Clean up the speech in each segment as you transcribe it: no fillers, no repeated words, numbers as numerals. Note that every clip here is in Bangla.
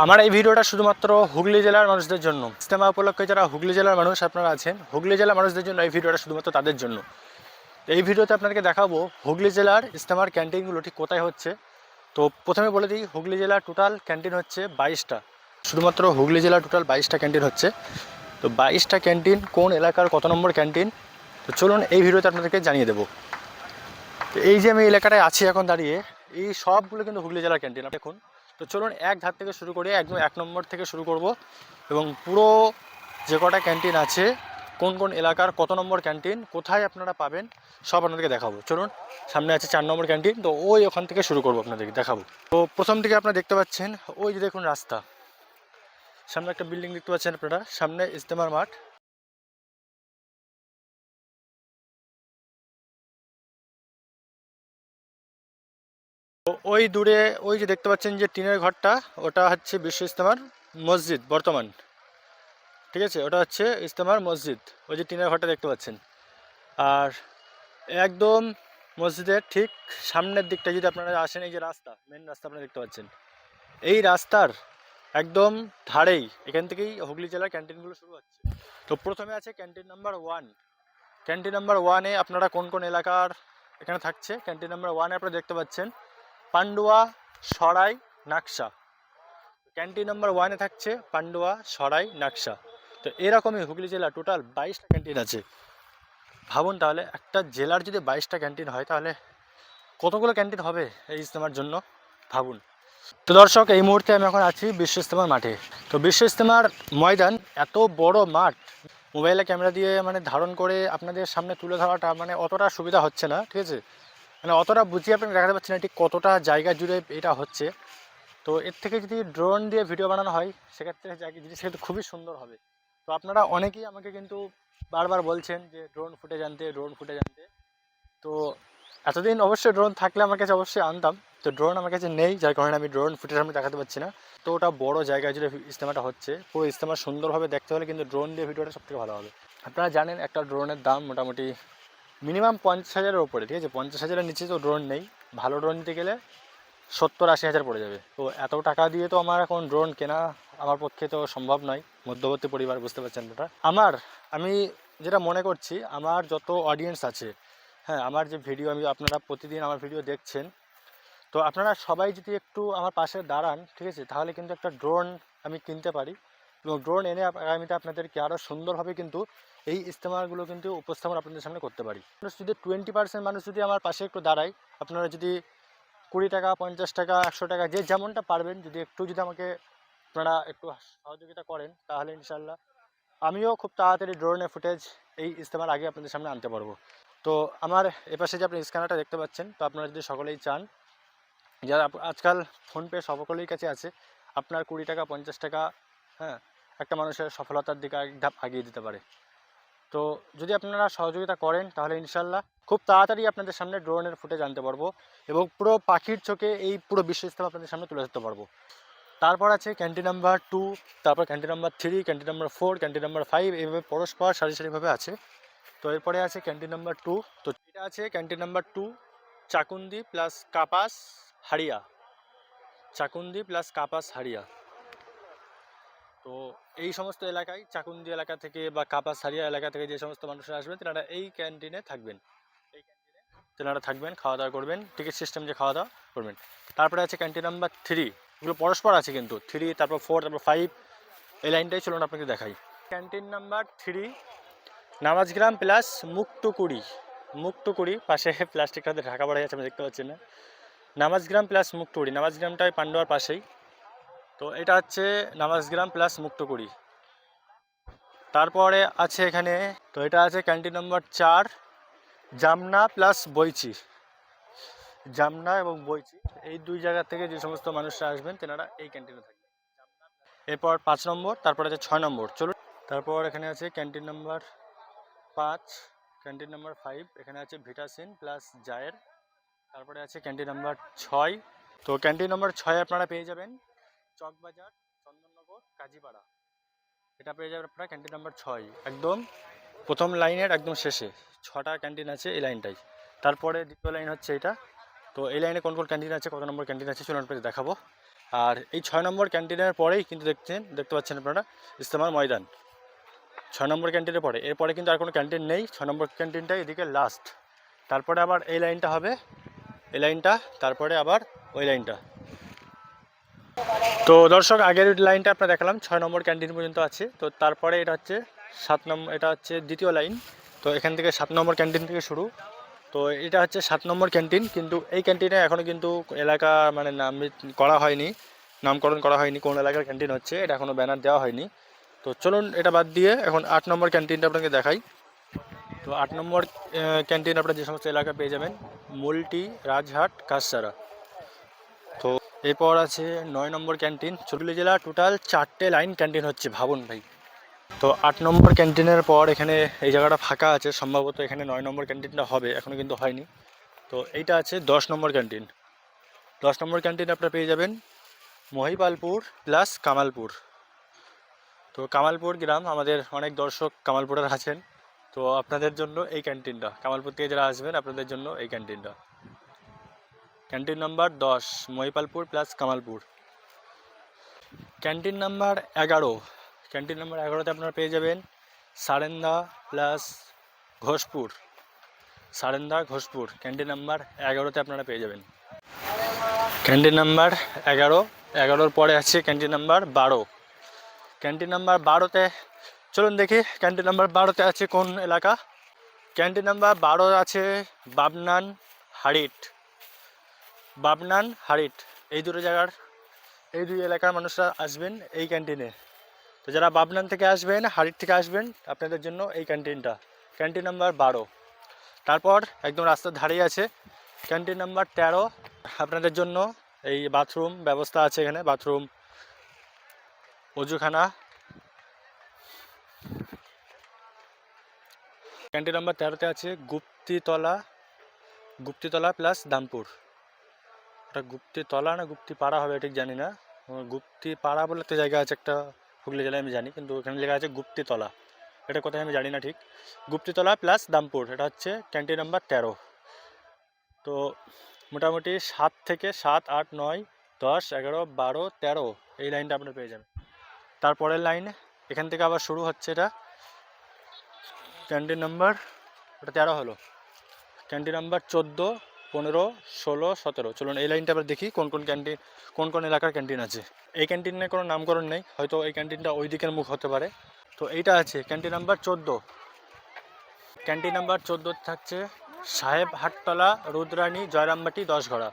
আমার এই ভিডিওটা শুধুমাত্র হুগলি জেলার মানুষদের জন্য। ইজতেমা উপলক্ষে যারা হুগলি জেলার মানুষ আপনারা আছেন, হুগলি জেলার মানুষদের জন্য এই ভিডিওটা শুধুমাত্র তাদের জন্য। এই ভিডিওতে আপনাদেরকে দেখাবো হুগলি জেলার ইজতেমার ক্যান্টিনগুলো ঠিক কোথায় হচ্ছে। তো প্রথমে বলে দিই, হুগলি জেলার টোটাল ক্যান্টিন হচ্ছে 22টা। শুধুমাত্র হুগলি জেলার টোটাল 22টা ক্যান্টিন হচ্ছে। তো 22টা ক্যান্টিন কোন এলাকার কত নম্বর ক্যান্টিন, তো চলুন এই ভিডিওতে আপনাদেরকে জানিয়ে দেবো। তো এই যে আমি এলাকাটায় আছি এখন দাঁড়িয়ে, এই সবগুলো কিন্তু হুগলি জেলার ক্যান্টিন দেখুন। তো চলুন এক ধার থেকে শুরু করে একদম 1 নম্বর থেকে শুরু করব এবং পুরো যে কটা ক্যান্টিন আছে, কোন কোন এলাকার কত নম্বর ক্যান্টিন, কোথায় আপনারা পাবেন, সব আপনাদেরকে দেখাবো। চলুন, সামনে আছে 4 নম্বর ক্যান্টিন, তো ওখান থেকে শুরু করবো, আপনাদেরকে দেখাবো। তো প্রথম থেকে আপনারা দেখতে পাচ্ছেন, ওই যে দেখুন রাস্তা, সামনে একটা বিল্ডিং দেখতে পাচ্ছেন আপনারা, সামনে ইজতেমার মাঠ। তো ওই দূরে ওই যে দেখতে পাচ্ছেন যে টিনের ঘরটা, ওটা হচ্ছে বিশ্ব ইজতেমার মসজিদ বর্তমান, ঠিক আছে? ওটা হচ্ছে ইজতেমার মসজিদ, ওই যে টিনের ঘরটা দেখতে পাচ্ছেন। আর একদম মসজিদের ঠিক সামনের দিকটা যদি আপনারা আসেন, এই যে রাস্তা, মেন রাস্তা আপনারা দেখতে পাচ্ছেন, এই রাস্তার একদম ধারেই এখান থেকেই হুগলি জেলার ক্যান্টিনগুলো শুরু হচ্ছে। তো প্রথমে আছে ক্যান্টিন নাম্বার 1। ক্যান্টিন নাম্বার 1-এ আপনারা কোন কোন এলাকার এখানে থাকছে, ক্যান্টিন নাম্বার 1-এ আপনারা দেখতে পাচ্ছেন পান্ডুয়া, সরাই, নাকশা। ক্যান্টিন নাম্বার 1-এ থাকছে পান্ডুয়া, সরাই, নাকশা। তো এরকমই হুগলি জেলা টোটাল 22টা ক্যান্টিন আছে। ভাবুন তাহলে, একটা জেলার যদি 22টা ক্যান্টিন হয়, তাহলে কতগুলো ক্যান্টিন হবে এই ইজতেমার জন্য, ভাবুন। তো দর্শক, এই মুহূর্তে আমি এখন আছি বিশ্ব ইজতেমার মাঠে। তো বিশ্ব ইজতেমার ময়দান এত বড় মাঠ, মোবাইলে ক্যামেরা দিয়ে মানে ধারণ করে আপনাদের সামনে তুলে ধরাটা মানে অতটা সুবিধা হচ্ছে না, ঠিক আছে? মানে অতটা বুঝিয়ে আপনাকে দেখাতে পারছি না ঠিক কতটা জায়গা জুড়ে এটা হচ্ছে। তো এর থেকে যদি ড্রোন দিয়ে ভিডিও বানানো হয়, সেক্ষেত্রে জিনিসটা কিন্তু খুবই সুন্দর হবে। তো আপনারা অনেকেই আমাকে কিন্তু বারবার বলছেন যে ড্রোন ফুটেজ আনতে, ড্রোন ফুটেজ আনতে। তো এতদিন অবশ্যই ড্রোন থাকলে আমার কাছে অবশ্যই আনতাম। তো ড্রোন আমার কাছে নেই, যার কারণে আমি ড্রোন ফুটেজ আমি দেখাতে পারছি না। তো ওটা বড় জায়গা জুড়ে ইজতেমাটা হচ্ছে, পুরো ইজতেমা সুন্দরভাবে দেখতে হলে কিন্তু ড্রোন দিয়ে ভিডিওটা সবথেকে ভালো হবে। আপনারা জানেন একটা ড্রোনের দাম মোটামুটি মিনিমাম 50,000-এর ওপরে, ঠিক আছে? 50,000-এর নিচে তো ড্রোন নেই। ভালো ড্রোন নিতে গেলে 70-80 হাজার পড়ে যাবে। তো এত টাকা দিয়ে তো আমার এখন ড্রোন কেনা আমার পক্ষে তো সম্ভব নয়, মধ্যবর্তী পরিবার, বুঝতে পারছেন ওটা। আমি যেটা মনে করছি, আমার যত অডিয়েন্স আছে, হ্যাঁ, আমার যে ভিডিও আমি, আপনারা প্রতিদিন আমার ভিডিও দেখছেন, তো আপনারা সবাই যদি একটু আমার পাশে দাঁড়ান, ঠিক আছে, তাহলে কিন্তু একটা ড্রোন আমি কিনতে পারি এবং ড্রোন এনে আগামীতে আপনাদেরকে আরও সুন্দরভাবে কিন্তু এই ইজতেমাগুলো কিন্তু উপস্থাপন আপনাদের সামনে করতে পারি। যদি 20% মানুষ যদি আমার পাশে একটু দাঁড়ায়, আপনারা যদি 20 টাকা, 50 টাকা, 100 টাকা, যে যেমনটা পারবেন, যদি আমাকে আপনারা একটু সহযোগিতা করেন, তাহলে ইনশাল্লাহ আমিও খুব তাড়াতাড়ি ড্রোনের ফুটেজ এই ইজতেমার আগে আপনাদের সামনে আনতে পারবো। তো আমার এপাশে যে আপনি স্ক্যানারটা দেখতে পাচ্ছেন, তো আপনারা যদি সকলেই চান, যারা আজকাল ফোনপে সকলের কাছে আছে, আপনার 20 টাকা, 50 টাকা, হ্যাঁ, একটা মানুষের সফলতার দিকে এক ধাপ আগিয়ে দিতে পারে। তো যদি আপনারা সহযোগিতা করেন, তাহলে ইনশাল্লাহ খুব তাড়াতাড়ি আপনাদের সামনে ড্রোনের ফুটেজ আনতে পারবো এবং পুরো পাখির চোখে এই পুরো বিশ্ব ইজতেমা আপনাদের সামনে তুলে ধরতে পারবো। তারপর আছে ক্যান্টিন নাম্বার 2, তারপর canteen number 3, canteen number 4, canteen number 5, এইভাবে পরস্পর সারি সারিভাবে আছে। তো এরপরে আছে ক্যান্টিন নাম্বার 2। তো এটা আছে ক্যান্টিন নাম্বার 2, চাকুন্দি প্লাস কাপাস হাড়িয়া। চাকুন্দি প্লাস কাপাস হাড়িয়া। তো এই সমস্ত এলাকায়, চাকুন্দি এলাকা থেকে বা কাপাস হাড়িয়া এলাকা থেকে যে সমস্ত মানুষরা আসবেন, তেনারা এই ক্যান্টিনে থাকবেন। এই ক্যান্টিনে তেনারা থাকবেন, খাওয়া দাওয়া করবেন, টিকিট সিস্টেম যে খাওয়া দাওয়া করবেন। তারপরে আছে ক্যান্টিন নাম্বার 3, এগুলো পরস্পর আছে কিন্তু 3, তারপর 4, তারপর 5, এই লাইনটাই চলুন আপনাকে দেখাই। Canteen number 3 Namajgram plus Muktakuri. Muktakuri পাশে প্লাস্টিকটাতে ঢাকা পড়ে যাচ্ছে, আমি দেখতে পাচ্ছি না। নামাজগ্রাম প্লাস মুক্তকুড়ি, নামাজগ্রামটাই পান্ডুয়ার পাশেই। তো এটা হচ্ছে নামাজগ্রাম প্লাস মুক্তকুড়ি। তারপরে আছে এখানে, তো এটা আছে ক্যান্টিন নম্বর 4 জামনা প্লাস বইচি। জামনা এবং বইচি, এই দুই জায়গা থেকে যে সমস্ত মানুষরা আসবেন, তেনারা এই ক্যান্টিনে থাকবেন। এরপর 5 নম্বর, তারপর আছে 6 নম্বর, চলুন। তারপর এখানে আছে ক্যান্টিন নাম্বার 5, ক্যান্টিন নাম্বার 5, এখানে আছে ভিটাসিন প্লাস জায়ের। তারপরে আছে ক্যান্টিন নাম্বার 6। তো ক্যান্টিন নম্বর 6 আপনারা পেয়ে যাবেন চকবাজার, চন্দননগর, কাজীপাড়া। এটা পেয়ে যাবেন আপনারা ক্যান্টিন নাম্বার 6, একদম প্রথম লাইনের একদম শেষে 6টা ক্যান্টিন আছে এই লাইনটাই। তারপরে দ্বিতীয় লাইন হচ্ছে এটা। তো এই লাইনে কোন কোন ক্যান্টিন আছে, কত নম্বর ক্যান্টিন আছে, চলুন আপনাদের দেখাবো। আর এই 6 নম্বর ক্যান্টিনের পরেই কিন্তু দেখতে পাচ্ছেন আপনারা ইস্তেমার ময়দান। 6 নম্বর ক্যান্টিনের পরে, এরপরে কিন্তু আর কোনো ক্যান্টিন নেই। 6 নম্বর ক্যান্টিনটা এদিকে লাস্ট, তারপরে আবার এই লাইনটা হবে, এই লাইনটা, তারপরে আবার ওই লাইনটা। তো দর্শক, আগের লাইনটা আপনার দেখালাম 6 নম্বর ক্যান্টিন পর্যন্ত আছে। তো তারপরে এটা হচ্ছে 7 নম্বর, এটা হচ্ছে দ্বিতীয় লাইন। তো এখান থেকে 7 নম্বর ক্যান্টিন থেকে শুরু। তো এটা হচ্ছে 7 নম্বর ক্যান্টিন, কিন্তু এই ক্যান্টিনে এখনও কিন্তু এলাকা মানে নাম করা হয়নি, নামকরণ করা হয়নি কোন এলাকার ক্যান্টিন হচ্ছে, এটা এখনও ব্যানার দেওয়া হয়নি। তো চলুন এটা বাদ দিয়ে এখন 8 নম্বর ক্যান্টিনটা আপনাকে দেখাই। তো 8 নম্বর ক্যান্টিন আপনারা যে সমস্ত এলাকা পেয়ে যাবেন, মুলটি, রাজহাট, কাছসারা। তো এরপর আছে 9 নম্বর ক্যান্টিন। হুগলি জেলা টোটাল 4টে লাইন ক্যান্টিন হচ্ছে, ভাবুন ভাই। তো 8 নম্বর ক্যান্টিনের পর এখানে এই জায়গাটা ফাঁকা আছে, সম্ভবত এখানে 9 নম্বর ক্যান্টিনটা হবে, এখনও কিন্তু হয়নি। তো এইটা আছে 10 নম্বর ক্যান্টিন। 10 নম্বর ক্যান্টিন আপনারা পেয়ে যাবেন মহিপালপুর প্লাস কামালপুর। তো কামালপুর গ্রাম, আমাদের অনেক দর্শক কামালপুরের আছেন, তো আপনাদের জন্য এই ক্যান্টিনটা, কামালপুর থেকে যারা আসবেন আপনাদের জন্য এই ক্যান্টিনটা। Canteen number 10 Mahipalpur plus Kamalpur. Canteen number 11, canteen number 11তে আপনারা পেয়ে যাবেন Sarenda plus Ghoshpur, Sarenda Ghoshpur. Canteen number 11তে আপনারা পেয়ে যাবেন। ক্যান্টিন নাম্বার 11, পরে আছে ক্যান্টিন নাম্বার 12। ক্যান্টিন নাম্বার 12তে চলুন দেখি ক্যান্টিন নাম্বার 12তে আছে কোন এলাকা। ক্যান্টিন নাম্বার 12 আছে বাবনান হাড়িট, বাবনান হাড়িট। এই দুটো জায়গার, এই দুই এলাকার মানুষরা আসবেন এই ক্যান্টিনে। তো যারা বাবনান থেকে আসবেন, হাড়িট থেকে আসবেন, আপনাদের জন্য এই ক্যান্টিনটা, ক্যান্টিন নাম্বার 12। তারপর একদম রাস্তার ধারেই আছে ক্যান্টিন নাম্বার 13, আপনাদের জন্য এই বাথরুম ব্যবস্থা আছে, এখানে বাথরুম, অজুখানা। ক্যান্টিন নাম্বার 13তে আছে গুপ্তিতলা, গুপ্তিতলা প্লাস দামপুর। ওটা গুপ্তিতলা না গুপ্তিপাড়া হবে ঠিক জানি না, গুপ্তিপাড়া বলে একটা জায়গা আছে একটা হুগলি জেলায় আমি জানি, কিন্তু ওখানে লেখা আছে গুপ্তিতলা, এটা কোথায় আমি জানি না ঠিক। গুপ্তিতলা প্লাস দামপুর, এটা হচ্ছে ক্যান্টিন নাম্বার 13। তো মোটামুটি 7 থেকে 7, 8, 9, 10, 11, 12, 13 এই লাইনটা আপনারা পেয়ে যাবেন। তারপরের লাইন এখান থেকে আবার শুরু হচ্ছে, এটা ক্যান্টিন নাম্বার, ওটা 13 হলো। Canteen number 14, 15, 16, 17। চলুন এই লাইনটা আবার দেখি কোন কোন ক্যান্টিন, কোন কোন এলাকার ক্যান্টিন আছে। এই ক্যান্টিনে কোনো নামকরণ নেই, হয়তো এই ক্যান্টিনটা ওই দিকের মুখ হতে পারে। তো এইটা আছে ক্যান্টিন নাম্বার 14। ক্যান্টিন নাম্বার 14 থাকছে সাহেব হাটতলা, রুদ্রাণী, জয়রামবাটি, 10 ঘোড়া।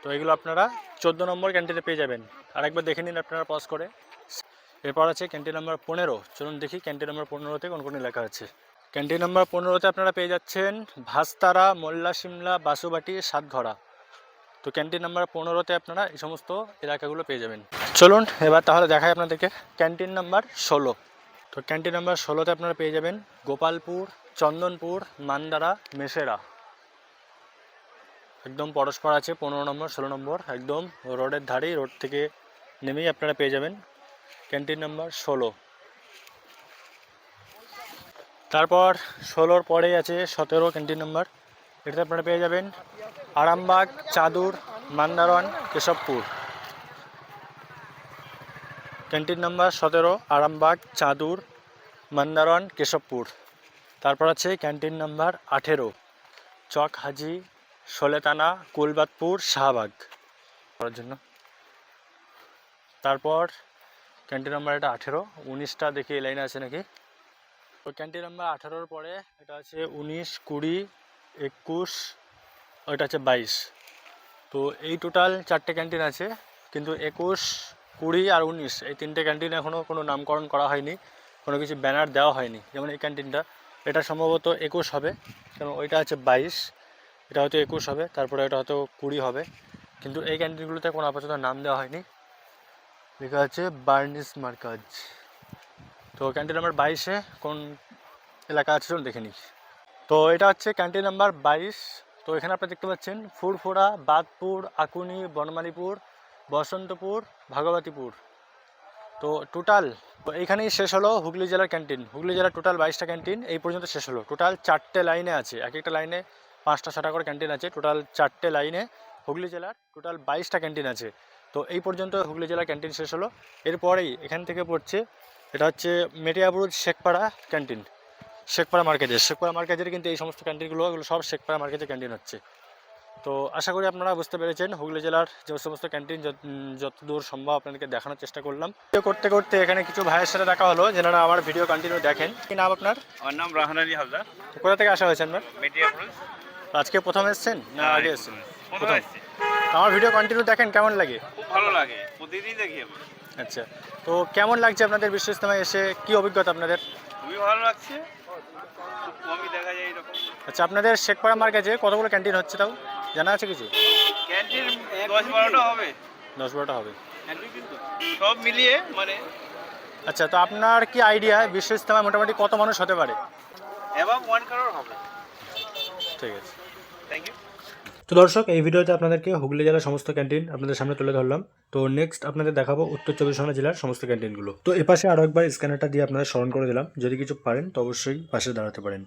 তো এগুলো আপনারা 14 নম্বর ক্যান্টিনে পেয়ে যাবেন, আরেকবার দেখে নিন আপনারা পজ করে। এরপর আছে ক্যান্টিন নাম্বার 15। চলুন দেখি ক্যান্টিন নাম্বার 15তে কোন কোন এলাকা আছে। ক্যান্টিন নাম্বার 15তে আপনারা পেয়ে যাচ্ছেন ভাস্তারা, মোল্লা সিমলা, বাসুবাটি, 7 ঘোড়া। তো ক্যান্টিন নাম্বার 15তে আপনারা এই সমস্ত এলাকাগুলো পেয়ে যাবেন। চলুন এবার তাহলে দেখাই আপনাদেরকে ক্যান্টিন নাম্বার 16। তো ক্যান্টিন নাম্বার 16তে আপনারা পেয়ে যাবেন গোপালপুর, চন্দনপুর, মান্দারা, মেসেরা। একদম পরস্পর আছে 15 নম্বর 16 নম্বর, একদম রোডের ধারেই, রোড থেকে নেমেই আপনারা পেয়ে যাবেন ক্যান্টিন নাম্বার 16। তারপর 16-র পরেই আছে 17 ক্যান্টিন নাম্বার, এটাতে আপনারা পেয়ে যাবেন আরামবাগ, চাদুর, মান্দারন, কেশবপুর। Canteen number 17 Arambagh, চাঁদুর, Mandaran, Keshabpur. তারপর আছে ক্যান্টিন নাম্বার 18 চক হাজি, সোলেতানা, কুলবাতপুর, শাহবাগ করার জন্য। তারপর ক্যান্টিন নাম্বার এটা 18, 19টা দেখি এই লাইনে আছে নাকি। তো ক্যান্টিন নাম্বার 18-র পরে এটা আছে 19, 20, 21, ওইটা আছে 22। তো এই টোটাল 4টে ক্যান্টিন আছে, কিন্তু 21, 20 আর 19 এই 3টে ক্যান্টিন এখনও কোনো নামকরণ করা হয়নি, কোনো কিছু ব্যানার দেওয়া হয়নি। যেমন এই ক্যান্টিনটা, এটা সম্ভবত 21 হবে, কারণ ওইটা আছে 22, এটা হয়তো 21 হবে, তারপরে এটা হয়তো 20 হবে, কিন্তু এই ক্যান্টিনগুলোতে কোনো আপাতত নাম দেওয়া হয়নি, লেখা আছে বার্নিস মার্কাজ। তো ক্যান্টিন নাম্বার 22-এ কোন এলাকা আছে চলুন দেখে নিই। তো এটা হচ্ছে ক্যান্টিন নাম্বার 22। তো এখানে আপনারা দেখতে পাচ্ছেন ফুরফুরা, বাদপুর, আকুনি, বনমালীপুর, বসন্তপুর, ভাগবতীপুর। তো টোটাল এইখানেই শেষ হলো হুগলি জেলার ক্যান্টিন। হুগলি জেলার টোটাল 22টা ক্যান্টিন এই পর্যন্ত শেষ হলো। টোটাল 4টে লাইনে আছে, এক একটা লাইনে 5টা 6টা করে ক্যান্টিন আছে। টোটাল 4টে লাইনে হুগলি জেলার টোটাল 22টা ক্যান্টিন আছে। তো এই পর্যন্ত হুগলি জেলার ক্যান্টিন শেষ হলো। এরপরেই এখান থেকে পড়ছে, এটা হচ্ছে মেটিয়াবুরুজ শেখপাড়া ক্যান্টিন, শেখপাড়া মার্কেজের কিন্তু এই সমস্ত ক্যান্টিনগুলো এগুলো সব শেখপাড়া মার্কেজের ক্যান্টিন হচ্ছে। তো আশা করি আপনারা বুঝতে পেরেছেন হুগলি জেলার যে সমস্ত ক্যান্টিন যতদূর সম্ভব আপনাদেরকে দেখানোর চেষ্টা করলাম। করতে করতে এখানে কিছু ভাইয়ের সাথে দেখা হলো যেনারা আমার ভিডিও কন্টিনিউ দেখেন। কি নাম আপনার? আমার নাম রাহান আলী হালদার। তো কোথা থেকে আসা হয়েছে আপনার? মেটিয়াবুরুজ। আজকে প্রথম এসেছেন না আগে এসেছেন? প্রথম এসেছি। তো আমার ভিডিও কন্টিনিউ দেখেন, কেমন লাগে? খুব ভালো লাগে, প্রতিদিনই দেখি আমি। আচ্ছা, তো কেমন লাগছে আপনাদের বিশ্ব ইজতেমায় এসে? কি অভিজ্ঞতা আপনাদের? খুবই ভালো লাগছে, খুব কমই দেখা যায় এরকম। আচ্ছা, আপনাদের শেখপাড়া মার্কেজে কতগুলো ক্যান্টিন হচ্ছে তাও জানা আছে কিছু? ক্যান্টিন 10-12টা হবে, 10-12টা হবে সব মিলিয়ে মানে। আচ্ছা, তো আপনার কি আইডিয়া বিশ্ব ইজতেমায় মোটামুটি কত মানুষ হতে পারে? অ্যাবাভ 1 crore হবে। ঠিক আছে, থ্যাংক ইউ। তো দর্শক, এই ভিডিওতে আপনাদেরকে হুগলি জেলার সমস্ত ক্যান্টিন আপনাদের সামনে তুলে ধরলাম। তো নেক্সট আপনাদের দেখাবো উত্তর চব্বিশ পরগনা জেলার সমস্ত ক্যান্টিনগুলো। তো এপাশে আরও একবার স্ক্যানারটা দিয়ে আপনাদের স্মরণ করে দিলাম, যদি কিছু পারেন তো অবশ্যই পাশে দাঁড়াতে পারেন।